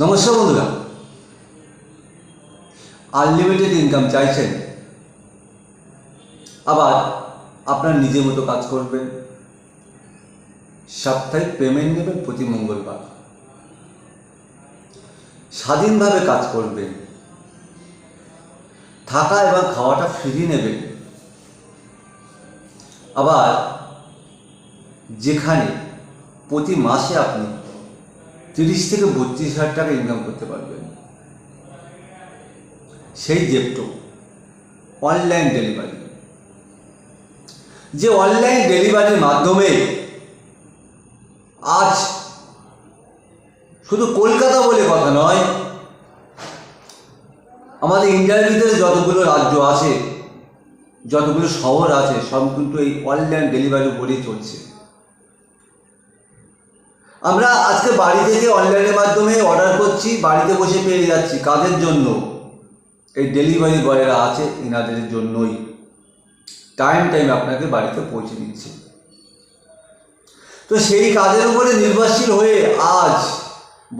নমস্কার বন্ধুরা, unlimited income চাইছেন, আবার আপনার নিজের মতো কাজ করবেন, সাপ্তাহিক পেমেন্ট নেবেন প্রতি মঙ্গলবার, স্বাধীনভাবে কাজ করবেন, থাকা এবং খাওয়াটা ফ্রি নেবেন, আবার যেখানে প্রতি মাসে আপনি 30 থেকে 32,000 টাকা ইনকাম করতে পারবেন, সেই জেপটো অনলাইন ডেলিভারি। যে অনলাইন ডেলিভারির মাধ্যমে আজ শুধু কলকাতা বলে কথা নয়, আমাদের ইন্ডিয়ার ভিতরে যতগুলো রাজ্য আছে, যতগুলো শহর আছে, সব কিন্তু এই অনলাইন ডেলিভারি বলেই চলছে। আমরা আজকে বাড়ি থেকে অনলাইনের মাধ্যমে অর্ডার করছি, বাড়িতে বসে পেয়ে যাচ্ছি। কাদের জন্য? এই ডেলিভারি বয়রা আছে, এনাদের জন্যই। টাইম আপনাকে বাড়িতে পৌঁছে দিচ্ছে। তো সেই কাজের উপরে নির্ভরশীল হয়ে আজ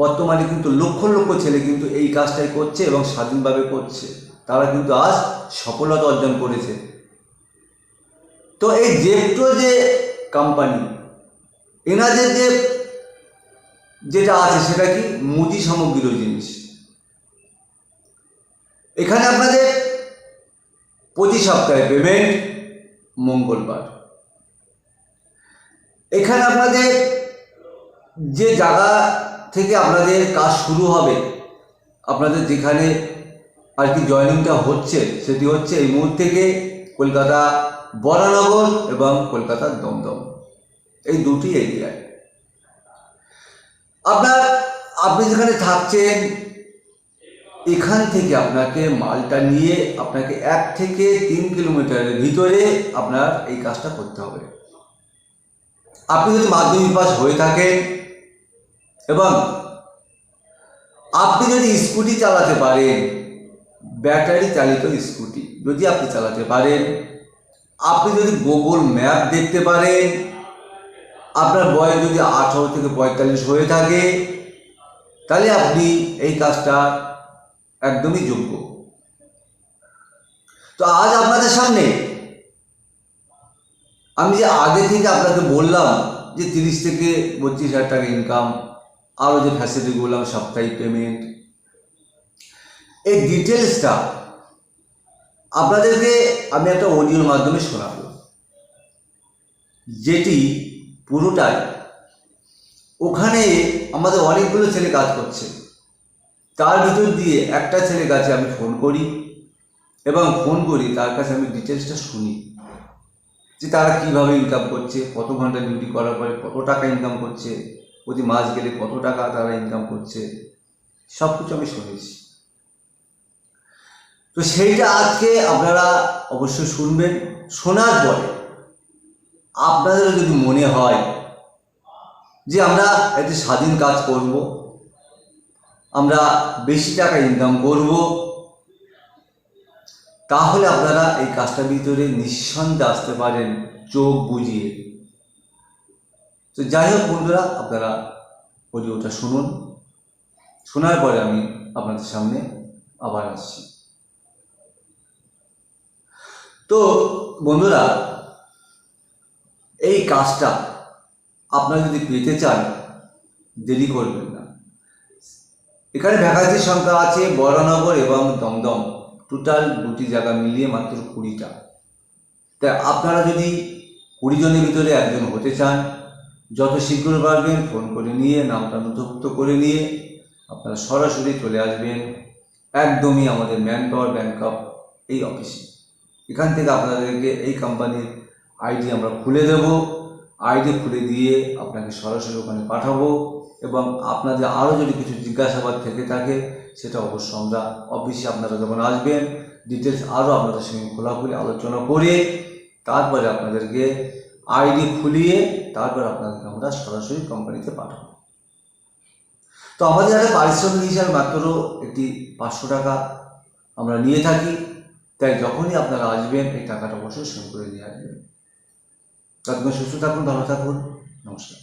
বর্তমানে কিন্তু লক্ষ লক্ষ ছেলে কিন্তু এই কাজটাই করছে এবং স্বাধীনভাবে করছে। তারা কিন্তু আজ সফলতা অর্জন করেছে। তো এই জেপটো যে কোম্পানি, এনাদের যেটা আছে সেটা কি? মুদি সামগ্রীর জিনিস। এখানে আপনাদের প্রতি সপ্তাহে পেমেন্ট মঙ্গলবার। এখানে আপনাদের যে জায়গা থেকে আপনাদের কাজ শুরু হবে, আপনাদের যেখানে আর কি জয়েনিংটা হচ্ছে, সেটি হচ্ছে এই মুহূর্তে থেকে কলকাতা বরানগর এবং কলকাতার দমদম, এই দুটি এরিয়ায়। আপনি যেখানে থাকছেন, এখান থেকে আপনাকে মালটা নিয়ে আপনাকে 1 থেকে 3 কিলোমিটারের ভিতরে আপনার এই কাজটা করতে হবে। আপনি যদি মাধ্যমিক পাস হয়ে থাকেন এবং আপনি যদি স্কুটি চালাতে পারেন, ব্যাটারি চালিত স্কুটি যদি আপনি চালাতে পারেন, আপনি যদি গুগল ম্যাপ দেখতে পারেন, আপনার বয়স যদি 18 থেকে 45 হয়ে থাকে, তাহলে আপনি এই কাজটা একদমই যোগ্য। তো আজ আপনাদের সামনে আমি যে আগে থেকে আপনাকে বললাম যে 30 থেকে 32,000 টাকা ইনকাম, আরও যে ফ্যাসিলিটি বললাম, সাপ্তাহিক পেমেন্ট, এই ডিটেলসটা আপনাদেরকে আমি একটা অডিওর মাধ্যমে শোনাবো, যেটি পুরোটাই ওখানে আমাদের অনেকগুলো ছেলে কাজ করছে। তার ভিতর দিয়ে একটা ছেলের কাছে আমি ফোন করি এবং তার কাছে আমি ডিটেলসটা শুনি যে তারা কীভাবে ইনকাম করছে, কত ঘন্টা ডিউটি করার পরে কত টাকা ইনকাম করছে, প্রতি মাস গেলে কত টাকা তারা ইনকাম করছে, সব কিছু আমি শুনেছি। তো সেইটা আজকে আপনারা অবশ্যই শুনবেন। শোনার পরে আপনাদের যদি মনে হয় যে আমরা একটি স্বাধীন কাজ করব, আমরা বেশি টাকা ইনকাম করব, তাহলে আপনারা এই কাজটার ভিতরে নিঃসন্দেহে আসতে পারেন চোখ বুজিয়ে। তো যাই হোক বন্ধুরা, আপনারা অডিওটা শুনুন। শোনার পরে আমি আপনাদের সামনে আবার আসছি। তো বন্ধুরা, এই কাজটা আপনারা যদি পেতে চান, দেরি করবেন না। এখানে ভ্যাকান্সির সংখ্যা আছে বরানগর এবং দমদম, টোটাল দুটি জায়গা মিলিয়ে মাত্র 20টা। তাই আপনারা যদি 20 জনের ভিতরে একজন হতে চান, যত শীঘ্র পারবেন ফোন করে নিয়ে নামটা নথিভুক্ত করে নিয়ে আপনারা সরাসরি চলে আসবেন একদমই আমাদের ম্যান পাওয়ার ব্যাংক অফ এই অফিসে। এখান থেকে আপনাদেরকে এই কোম্পানির আইডি আমরা খুলে দেব। আইডি খুলে দিয়ে আপনাকে সরাসরি ওখানে পাঠাবো এবং আপনাদের আরও যদি কিছু জিজ্ঞাসাবাদ থেকে থাকে, সেটা অবশ্য আমরা অফিসে আপনারা যখন আসবেন ডিটেলস আরও আপনাদের সঙ্গে খোলাখুলি আলোচনা করে তারপরে আপনাদেরকে আইডি খুলিয়ে তারপর আপনাদেরকে আমরা সরাসরি কোম্পানিতে পাঠাবো। তো আমাদের একটা পারিশ্রমিক হিসাবে মাত্র একটি 500 টাকা আমরা নিয়ে থাকি। তাই যখনই আপনারা আসবেন এই টাকাটা অবশ্যই সঙ্গে করে নিয়ে আসবেন। ততক্ষণ সুস্থ থাকুন, ভালো থাকুন, নমস্কার।